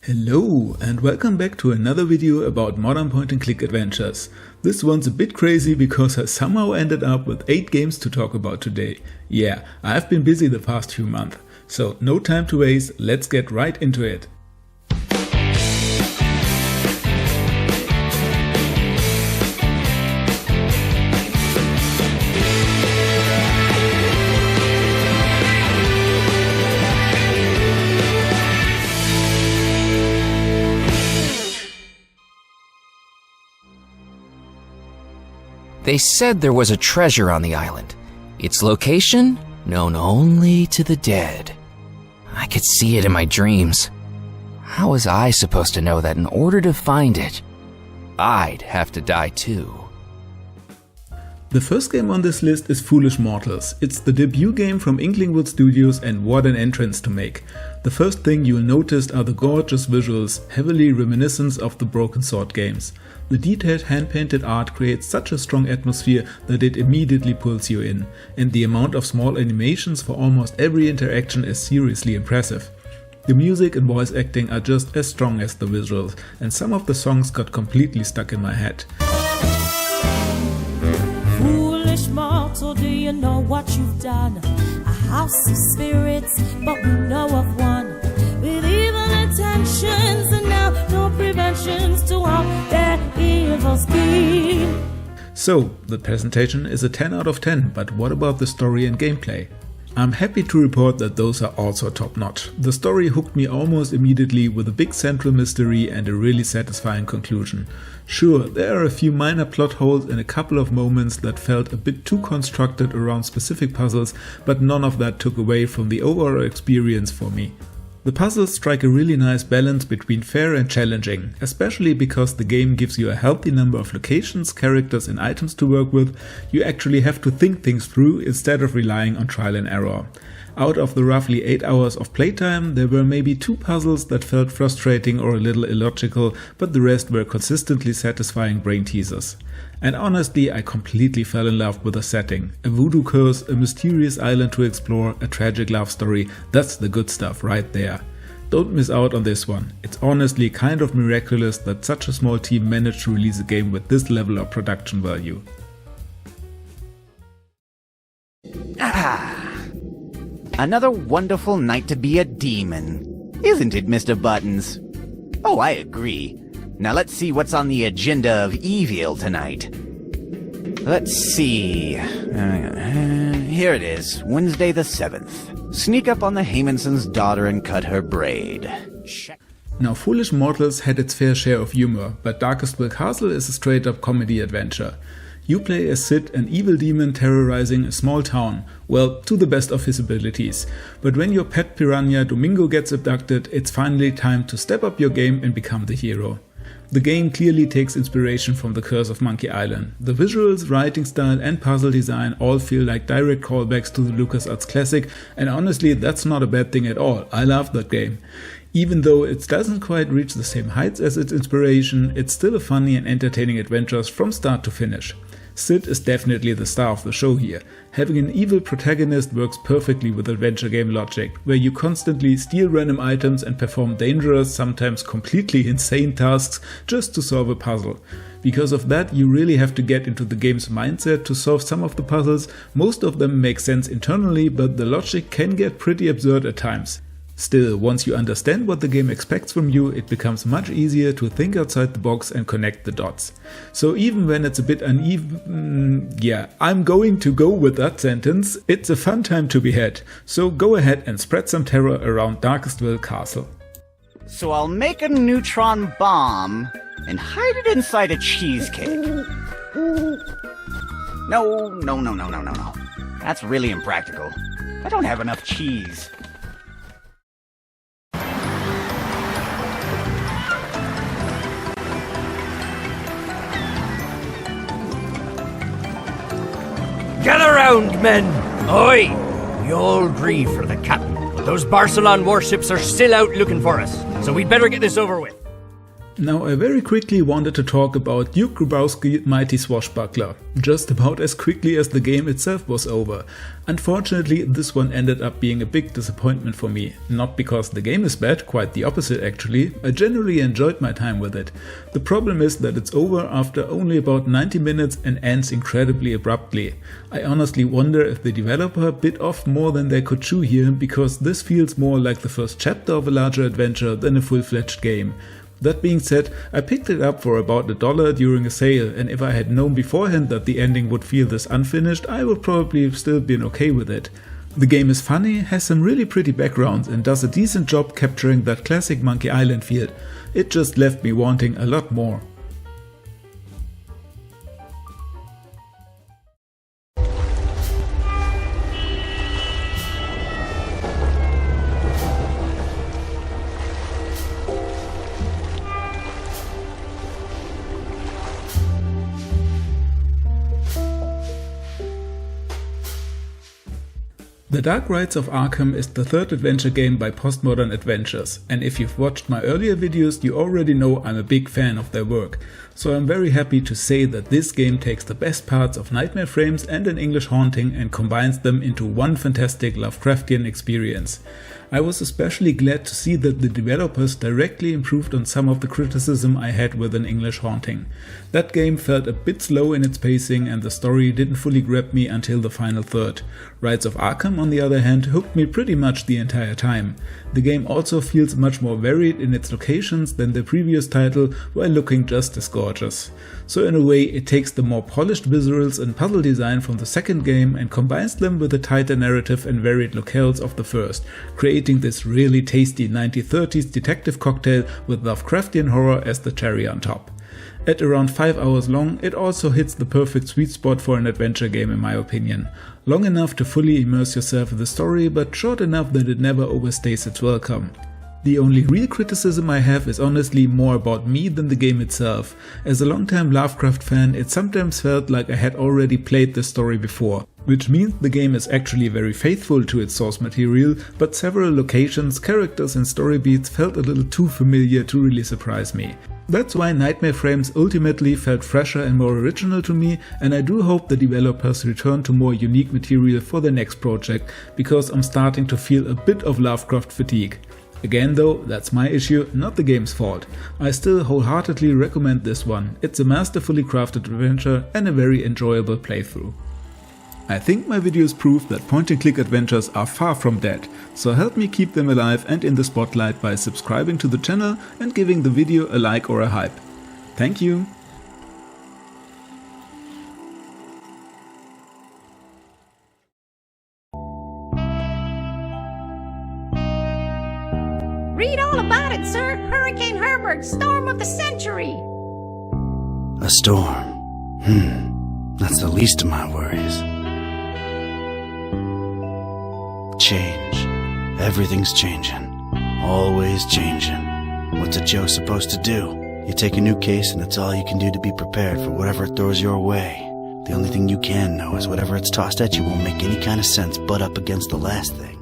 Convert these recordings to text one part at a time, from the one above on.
Hello and welcome back to another video about modern point-and-click adventures. This one's a bit crazy because I somehow ended up with 8 games to talk about today. Yeah, I've been busy the past few months, so no time to waste, let's get right into it. They said there was a treasure on the island. Its location? Known only to the dead. I could see it in my dreams. How was I supposed to know that in order to find it, I'd have to die too? The first game on this list is Foolish Mortals. It's the debut game from Inklingwood Studios and what an entrance to make. The first thing you'll notice are the gorgeous visuals, heavily reminiscent of the Broken Sword games. The detailed hand-painted art creates such a strong atmosphere that it immediately pulls you in, and the amount of small animations for almost every interaction is seriously impressive. The music and voice acting are just as strong as the visuals, and some of the songs got completely stuck in my head. Foolish mortal, do you know what you've done? A house of spirits, but we know of one with evil intentions, and now no preventions to all their evil scheme. So, the presentation is a 10 out of 10, but what about the story and gameplay? I'm happy to report that those are also top-notch. The story hooked me almost immediately with a big central mystery and a really satisfying conclusion. Sure, there are a few minor plot holes and a couple of moments that felt a bit too constructed around specific puzzles, but none of that took away from the overall experience for me. The puzzles strike a really nice balance between fair and challenging, especially because the game gives you a healthy number of locations, characters and items to work with. You actually have to think things through instead of relying on trial and error. Out of the roughly 8 hours of playtime, there were maybe 2 puzzles that felt frustrating or a little illogical, but the rest were consistently satisfying brain teasers. And honestly, I completely fell in love with the setting. A voodoo curse, a mysterious island to explore, a tragic love story, that's the good stuff right there. Don't miss out on this one. It's honestly kind of miraculous that such a small team managed to release a game with this level of production value. Another wonderful night to be a demon, isn't it, Mr. Buttons? Oh, I agree. Now let's see what's on the agenda of evil tonight. Let's see. Here it is, Wednesday the 7th. Sneak up on the Haymonson's daughter and cut her braid. Check. Now, Foolish Mortals had its fair share of humor, but Darkestville Castle is a straight-up comedy adventure. You play as Sid, an evil demon terrorizing a small town, well, to the best of his abilities. But when your pet piranha Domingo gets abducted, it's finally time to step up your game and become the hero. The game clearly takes inspiration from The Curse of Monkey Island. The visuals, writing style and puzzle design all feel like direct callbacks to the LucasArts classic, and honestly that's not a bad thing at all. I love that game. Even though it doesn't quite reach the same heights as its inspiration, it's still a funny and entertaining adventure from start to finish. Sid is definitely the star of the show here. Having an evil protagonist works perfectly with adventure game logic, where you constantly steal random items and perform dangerous, sometimes completely insane tasks just to solve a puzzle. Because of that, you really have to get into the game's mindset to solve some of the puzzles. Most of them make sense internally, but the logic can get pretty absurd at times. Still, once you understand what the game expects from you, it becomes much easier to think outside the box and connect the dots. So even when it's a bit uneven, I'm going to go with that sentence, it's a fun time to be had. So go ahead and spread some terror around Darkestville Castle. So I'll make a neutron bomb and hide it inside a cheesecake. No. That's really impractical. I don't have enough cheese. Gather round, men! Oi! We all grieve for the captain, but those Barcelon warships are still out looking for us, so we'd better get this over with. Now I very quickly wanted to talk about Duke Grabowski Mighty Swashbuckler, just about as quickly as the game itself was over. Unfortunately, this one ended up being a big disappointment for me, not because the game is bad, quite the opposite actually. I generally enjoyed my time with it. The problem is that it's over after only about 90 minutes and ends incredibly abruptly. I honestly wonder if the developer bit off more than they could chew here, because this feels more like the first chapter of a larger adventure than a full-fledged game. That being said, I picked it up for about $1 during a sale, and if I had known beforehand that the ending would feel this unfinished, I would probably still been okay with it. The game is funny, has some really pretty backgrounds, and does a decent job capturing that classic Monkey Island feel. It just left me wanting a lot more. The Dark Rites of Arkham is the third adventure game by Postmodern Adventures, and if you've watched my earlier videos you already know I'm a big fan of their work. So I'm very happy to say that this game takes the best parts of Nightmare Frames and An English Haunting and combines them into one fantastic Lovecraftian experience. I was especially glad to see that the developers directly improved on some of the criticism I had with An English Haunting. That game felt a bit slow in its pacing and the story didn't fully grab me until the final third. Rites of Arkham, on the other hand, hooked me pretty much the entire time. The game also feels much more varied in its locations than the previous title, while looking just as gorgeous. So in a way it takes the more polished visuals and puzzle design from the second game and combines them with the tighter narrative and varied locales of the first, creating this really tasty 1930s detective cocktail with Lovecraftian horror as the cherry on top. At around 5 hours long, it also hits the perfect sweet spot for an adventure game in my opinion. Long enough to fully immerse yourself in the story, but short enough that it never overstays its welcome. The only real criticism I have is honestly more about me than the game itself. As a longtime Lovecraft fan, it sometimes felt like I had already played this story before, which means the game is actually very faithful to its source material, but several locations, characters and story beats felt a little too familiar to really surprise me. That's why Nightmare Frames ultimately felt fresher and more original to me, and I do hope the developers return to more unique material for their next project, because I'm starting to feel a bit of Lovecraft fatigue. Again though, that's my issue, not the game's fault. I still wholeheartedly recommend this one. It's a masterfully crafted adventure and a very enjoyable playthrough. I think my videos prove that point-and-click adventures are far from dead, so help me keep them alive and in the spotlight by subscribing to the channel and giving the video a like or a hype. Thank you! Read all about it, sir! Hurricane Herbert, storm of the century! A storm. That's the least of my worries. Change. Everything's changing. Always changing. What's a Joe supposed to do? You take a new case and that's all you can do to be prepared for whatever it throws your way. The only thing you can know is whatever it's tossed at you won't make any kind of sense butt up against the last thing.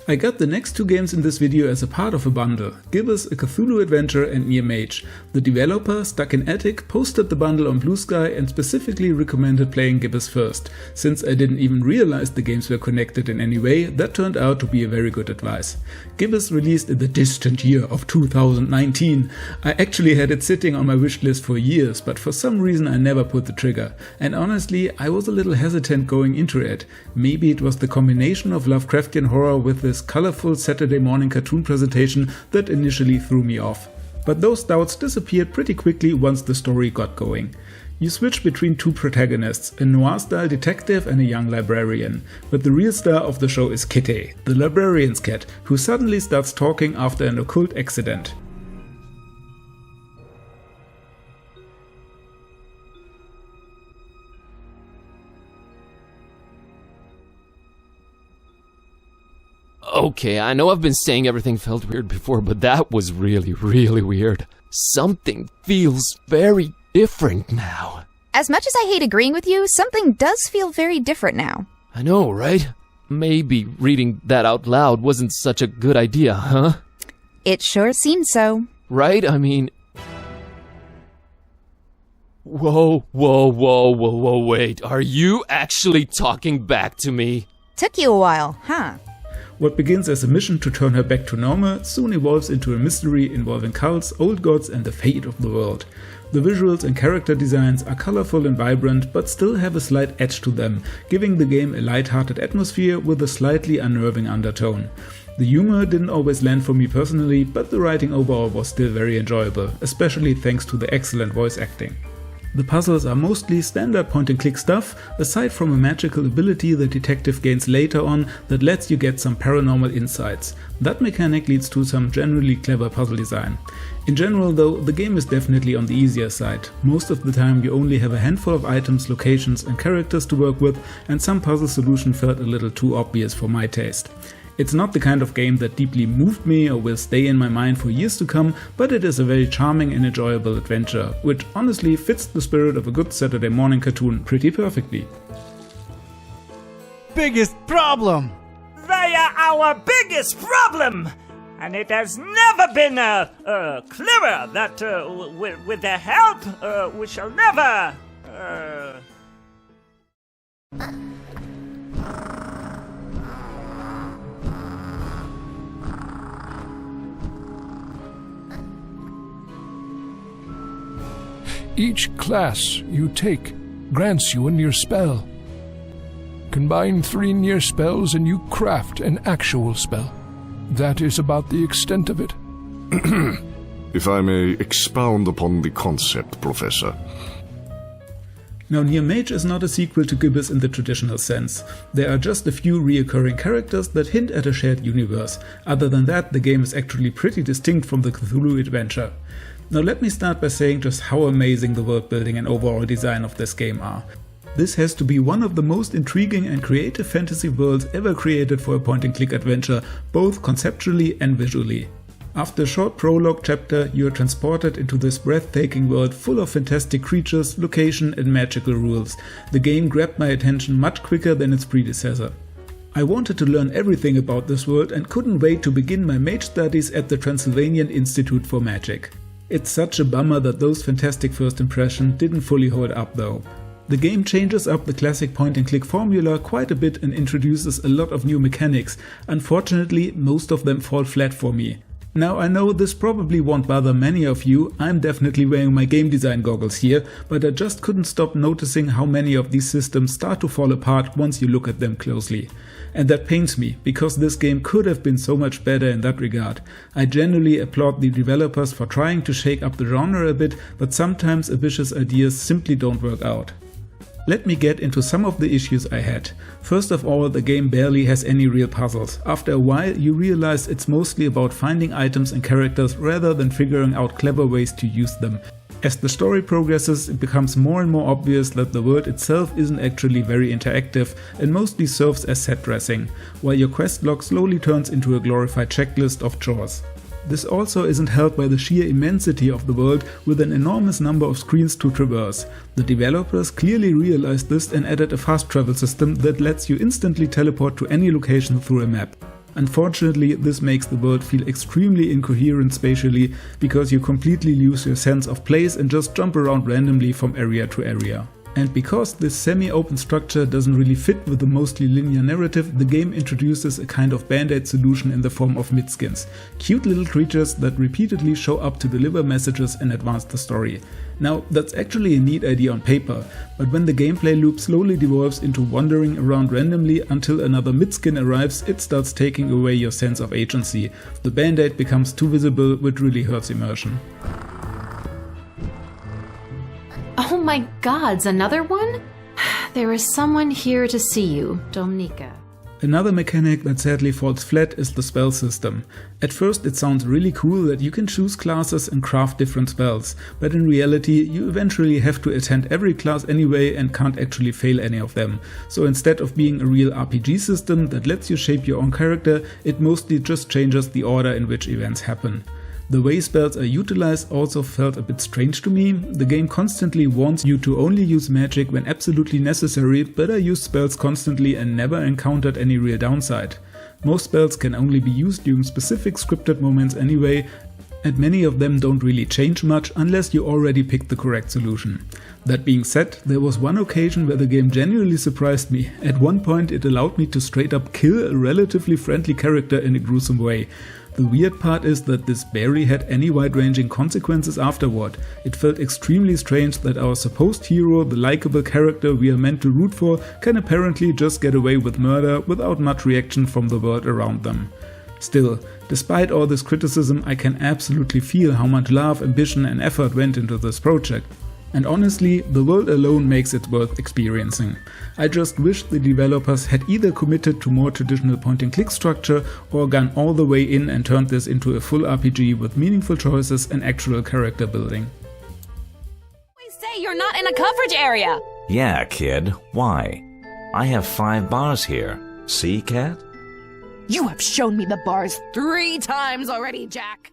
I got the next two games in this video as a part of a bundle, Gibbous, a Cthulhu adventure, and Mage. The developer, Stuck in Attic, posted the bundle on Blue Sky and specifically recommended playing Gibbous first. Since I didn't even realize the games were connected in any way, that turned out to be a very good advice. Gibbous released in the distant year of 2019. I actually had it sitting on my wishlist for years, but for some reason I never put the trigger. And honestly, I was a little hesitant going into it. Maybe it was the combination of Lovecraftian horror with this colorful Saturday morning cartoon presentation that initially threw me off. But those doubts disappeared pretty quickly once the story got going. You switch between two protagonists, a noir-style detective and a young librarian. But the real star of the show is Kitty, the librarian's cat, who suddenly starts talking after an occult accident. Okay, I know I've been saying everything felt weird before, but that was really, really weird. Something feels very different now. As much as I hate agreeing with you, something does feel very different now. I know, right? Maybe reading that out loud wasn't such a good idea, huh? It sure seems so. Right? I mean, Whoa, wait. Are you actually talking back to me? Took you a while, huh? What begins as a mission to turn her back to normal soon evolves into a mystery involving cults, old gods, and the fate of the world. The visuals and character designs are colorful and vibrant, but still have a slight edge to them, giving the game a light-hearted atmosphere with a slightly unnerving undertone. The humor didn't always land for me personally, but the writing overall was still very enjoyable, especially thanks to the excellent voice acting. The puzzles are mostly standard point-and-click stuff, aside from a magical ability the detective gains later on that lets you get some paranormal insights. That mechanic leads to some generally clever puzzle design. In general though, the game is definitely on the easier side. Most of the time you only have a handful of items, locations and characters to work with, and some puzzle solution felt a little too obvious for my taste. It's not the kind of game that deeply moved me or will stay in my mind for years to come, but it is a very charming and enjoyable adventure, which honestly fits the spirit of a good Saturday morning cartoon pretty perfectly. Biggest problem! They are our biggest problem! And it has never been clearer that with their help, we shall never... Each class you take grants you a near spell. Combine 3 near spells and you craft an actual spell. That is about the extent of it. If I may expound upon the concept, Professor. Now, Near Mage is not a sequel to Gibbous in the traditional sense. There are just a few reoccurring characters that hint at a shared universe. Other than that, the game is actually pretty distinct from the Cthulhu adventure. Now let me start by saying just how amazing the world building and overall design of this game are. This has to be one of the most intriguing and creative fantasy worlds ever created for a point-and-click adventure, both conceptually and visually. After a short prologue chapter, you are transported into this breathtaking world full of fantastic creatures, location and magical rules. The game grabbed my attention much quicker than its predecessor. I wanted to learn everything about this world and couldn't wait to begin my mage studies at the Transylvanian Institute for Magic. It's such a bummer that those fantastic first impressions didn't fully hold up though. The game changes up the classic point-and-click formula quite a bit and introduces a lot of new mechanics. Unfortunately, most of them fall flat for me. Now I know this probably won't bother many of you, I'm definitely wearing my game design goggles here, but I just couldn't stop noticing how many of these systems start to fall apart once you look at them closely. And that pains me, because this game could have been so much better in that regard. I genuinely applaud the developers for trying to shake up the genre a bit, but sometimes ambitious ideas simply don't work out. Let me get into some of the issues I had. First of all, the game barely has any real puzzles. After a while you realize it's mostly about finding items and characters rather than figuring out clever ways to use them. As the story progresses, it becomes more and more obvious that the world itself isn't actually very interactive and mostly serves as set dressing, while your quest log slowly turns into a glorified checklist of chores. This also isn't helped by the sheer immensity of the world with an enormous number of screens to traverse. The developers clearly realized this and added a fast travel system that lets you instantly teleport to any location through a map. Unfortunately, this makes the world feel extremely incoherent spatially because you completely lose your sense of place and just jump around randomly from area to area. And because this semi-open structure doesn't really fit with the mostly linear narrative, the game introduces a kind of band-aid solution in the form of midskins, cute little creatures that repeatedly show up to deliver messages and advance the story. Now, that's actually a neat idea on paper, but when the gameplay loop slowly devolves into wandering around randomly until another midskin arrives, it starts taking away your sense of agency. The band-aid becomes too visible, which really hurts immersion. Oh my gods, another one? There is someone here to see you, Dominika. Another mechanic that sadly falls flat is the spell system. At first it sounds really cool that you can choose classes and craft different spells, but in reality you eventually have to attend every class anyway and can't actually fail any of them. So instead of being a real RPG system that lets you shape your own character, it mostly just changes the order in which events happen. The way spells are utilized also felt a bit strange to me. The game constantly warns you to only use magic when absolutely necessary, but I used spells constantly and never encountered any real downside. Most spells can only be used during specific scripted moments anyway, and many of them don't really change much unless you already picked the correct solution. That being said, there was one occasion where the game genuinely surprised me. At one point it allowed me to straight up kill a relatively friendly character in a gruesome way. The weird part is that this barely had any wide-ranging consequences afterward. It felt extremely strange that our supposed hero, the likable character we are meant to root for, can apparently just get away with murder without much reaction from the world around them. Still, despite all this criticism, I can absolutely feel how much love, ambition and effort went into this project. And honestly, the world alone makes it worth experiencing. I just wish the developers had either committed to more traditional point-and-click structure or gone all the way in and turned this into a full RPG with meaningful choices and actual character building. We say you're not in a coverage area! Yeah, kid. Why? I have 5 bars here. See, cat? You have shown me the bars 3 times already, Jack!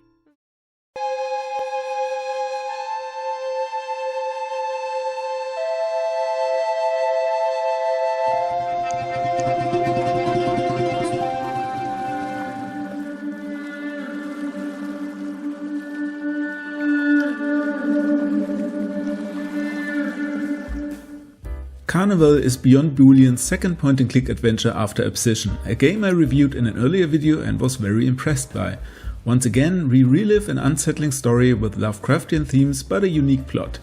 Carnival is Beyond Boolean's second point-and-click adventure after Obsession, a game I reviewed in an earlier video and was very impressed by. Once again, we relive an unsettling story with Lovecraftian themes but a unique plot.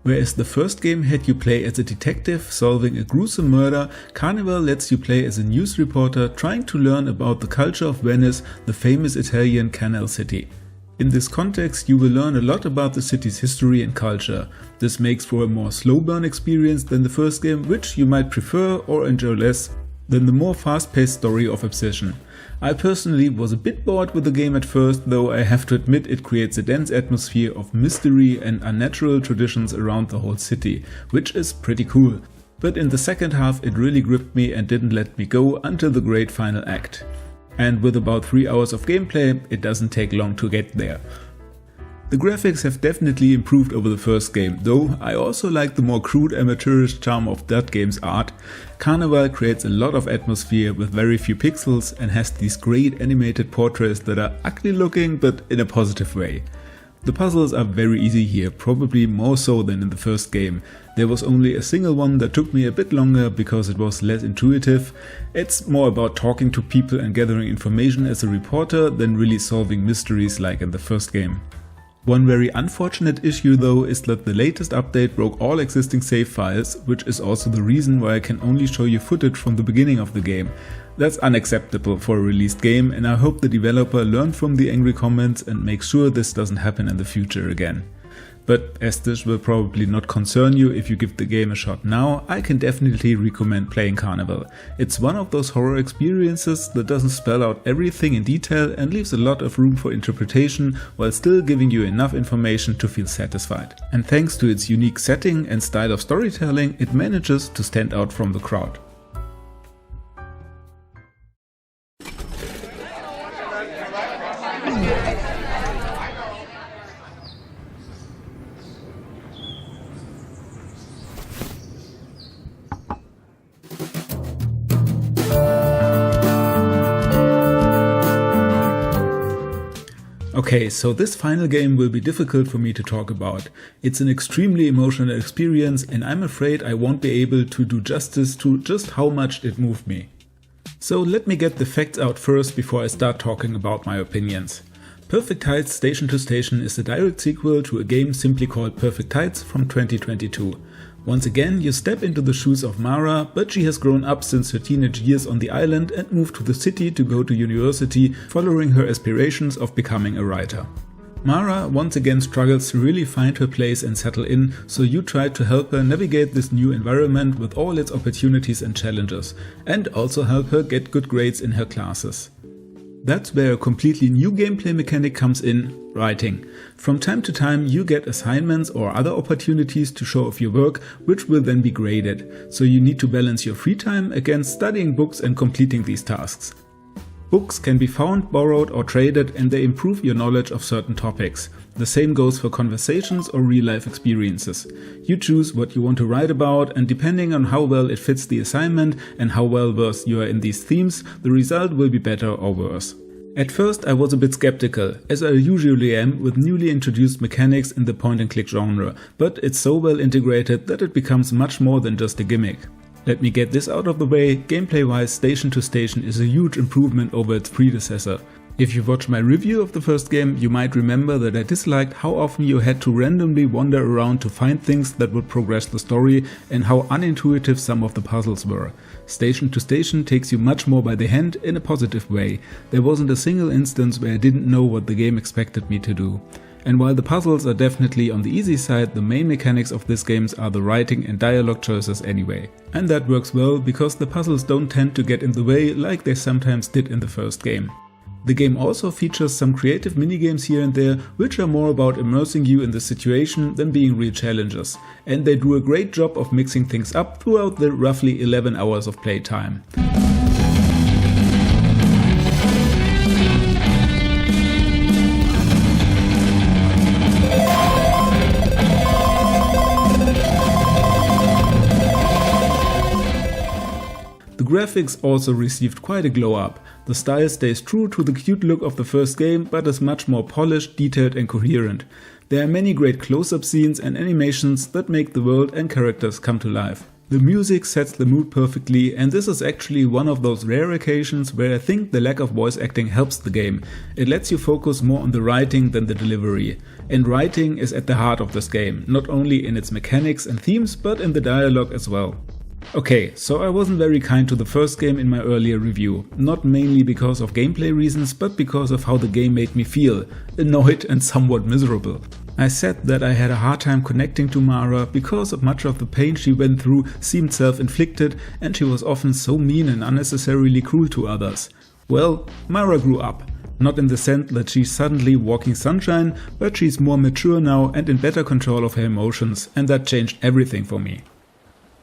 Whereas the first game had you play as a detective solving a gruesome murder, Carnival lets you play as a news reporter trying to learn about the culture of Venice, the famous Italian canal city. In this context, you will learn a lot about the city's history and culture. This makes for a more slow burn experience than the first game, which you might prefer or enjoy less than the more fast-paced story of Obsession. I personally was a bit bored with the game at first, though I have to admit it creates a dense atmosphere of mystery and unnatural traditions around the whole city, which is pretty cool. But in the second half it really gripped me and didn't let me go until the great final act. And with about 3 hours of gameplay, it doesn't take long to get there. The graphics have definitely improved over the first game, though I also like the more crude amateurish charm of that game's art. Carnival creates a lot of atmosphere with very few pixels and has these great animated portraits that are ugly looking but in a positive way. The puzzles are very easy here, probably more so than in the first game. There was only a single one that took me a bit longer because it was less intuitive. It's more about talking to people and gathering information as a reporter than really solving mysteries like in the first game. One very unfortunate issue though is that the latest update broke all existing save files, which is also the reason why I can only show you footage from the beginning of the game. That's unacceptable for a released game, and I hope the developer learned from the angry comments and makes sure this doesn't happen in the future again. But as this will probably not concern you if you give the game a shot now, I can definitely recommend playing Carnival. It's one of those horror experiences that doesn't spell out everything in detail and leaves a lot of room for interpretation while still giving you enough information to feel satisfied. And thanks to its unique setting and style of storytelling, it manages to stand out from the crowd. Okay, so this final game will be difficult for me to talk about. It's an extremely emotional experience and I'm afraid I won't be able to do justice to just how much it moved me. So let me get the facts out first before I start talking about my opinions. Perfect Tides Station to Station is a direct sequel to a game simply called Perfect Tides from 2022. Once again, you step into the shoes of Mara, but she has grown up since her teenage years on the island and moved to the city to go to university, following her aspirations of becoming a writer. Mara once again struggles to really find her place and settle in, so you try to help her navigate this new environment with all its opportunities and challenges, and also help her get good grades in her classes. That's where a completely new gameplay mechanic comes in, writing. From time to time you get assignments or other opportunities to show off your work, which will then be graded, so you need to balance your free time against studying books and completing these tasks. Books can be found, borrowed or traded, and they improve your knowledge of certain topics. The same goes for conversations or real-life experiences. You choose what you want to write about, and depending on how well it fits the assignment and how well versed you are in these themes, the result will be better or worse. At first I was a bit skeptical, as I usually am with newly introduced mechanics in the point-and-click genre, but it's so well integrated that it becomes much more than just a gimmick. Let me get this out of the way, gameplay-wise Station to Station is a huge improvement over its predecessor. If you watched my review of the first game, you might remember that I disliked how often you had to randomly wander around to find things that would progress the story and how unintuitive some of the puzzles were. Station to Station takes you much more by the hand in a positive way. There wasn't a single instance where I didn't know what the game expected me to do. And while the puzzles are definitely on the easy side, the main mechanics of this game are the writing and dialogue choices anyway. And that works well because the puzzles don't tend to get in the way like they sometimes did in the first game. The game also features some creative minigames here and there, which are more about immersing you in the situation than being real challenges, and they do a great job of mixing things up throughout the roughly 11 hours of playtime. The graphics also received quite a glow up. The style stays true to the cute look of the first game, but is much more polished, detailed and coherent. There are many great close-up scenes and animations that make the world and characters come to life. The music sets the mood perfectly, and this is actually one of those rare occasions where I think the lack of voice acting helps the game. It lets you focus more on the writing than the delivery. And writing is at the heart of this game, not only in its mechanics and themes, but in the dialogue as well. Okay, so I wasn't very kind to the first game in my earlier review, not mainly because of gameplay reasons, but because of how the game made me feel, annoyed and somewhat miserable. I said that I had a hard time connecting to Mara because of much of the pain she went through seemed self-inflicted and she was often so mean and unnecessarily cruel to others. Well, Mara grew up. Not in the sense that she's suddenly walking sunshine, but she's more mature now and in better control of her emotions, and that changed everything for me.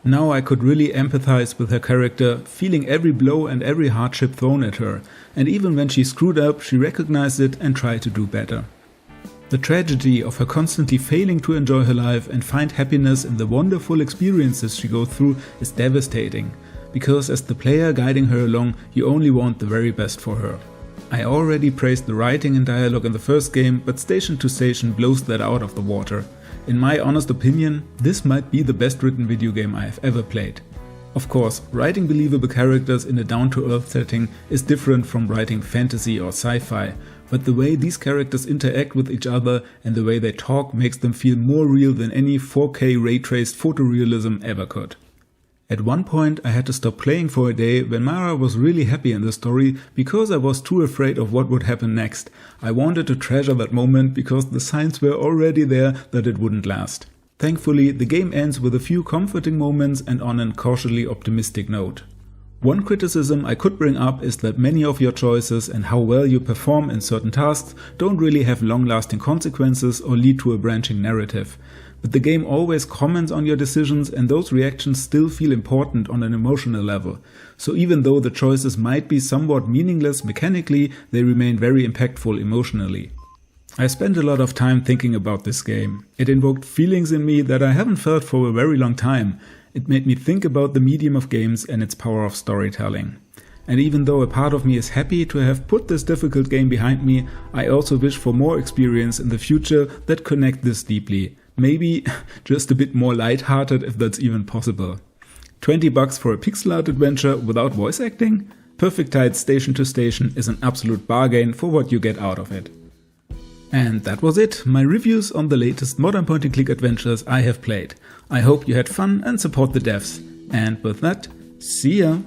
Now I could really empathize with her character, feeling every blow and every hardship thrown at her, and even when she screwed up, she recognized it and tried to do better. The tragedy of her constantly failing to enjoy her life and find happiness in the wonderful experiences she goes through is devastating, because as the player guiding her along, you only want the very best for her. I already praised the writing and dialogue in the first game, but Station to Station blows that out of the water. In my honest opinion, this might be the best written video game I have ever played. Of course, writing believable characters in a down-to-earth setting is different from writing fantasy or sci-fi, but the way these characters interact with each other and the way they talk makes them feel more real than any 4K ray-traced photorealism ever could. At one point I had to stop playing for a day when Mara was really happy in the story because I was too afraid of what would happen next. I wanted to treasure that moment because the signs were already there that it wouldn't last. Thankfully, the game ends with a few comforting moments and on a cautiously optimistic note. One criticism I could bring up is that many of your choices and how well you perform in certain tasks don't really have long-lasting consequences or lead to a branching narrative. But the game always comments on your decisions and those reactions still feel important on an emotional level. So even though the choices might be somewhat meaningless mechanically, they remain very impactful emotionally. I spent a lot of time thinking about this game. It invoked feelings in me that I haven't felt for a very long time. It made me think about the medium of games and its power of storytelling. And even though a part of me is happy to have put this difficult game behind me, I also wish for more experience in the future that connect this deeply. Maybe just a bit more lighthearted if that's even possible. $20 for a pixel art adventure without voice acting? Perfect Tide Station to Station is an absolute bargain for what you get out of it. And that was it, my reviews on the latest modern point-and-click adventures I have played. I hope you had fun and support the devs. And with that, see ya!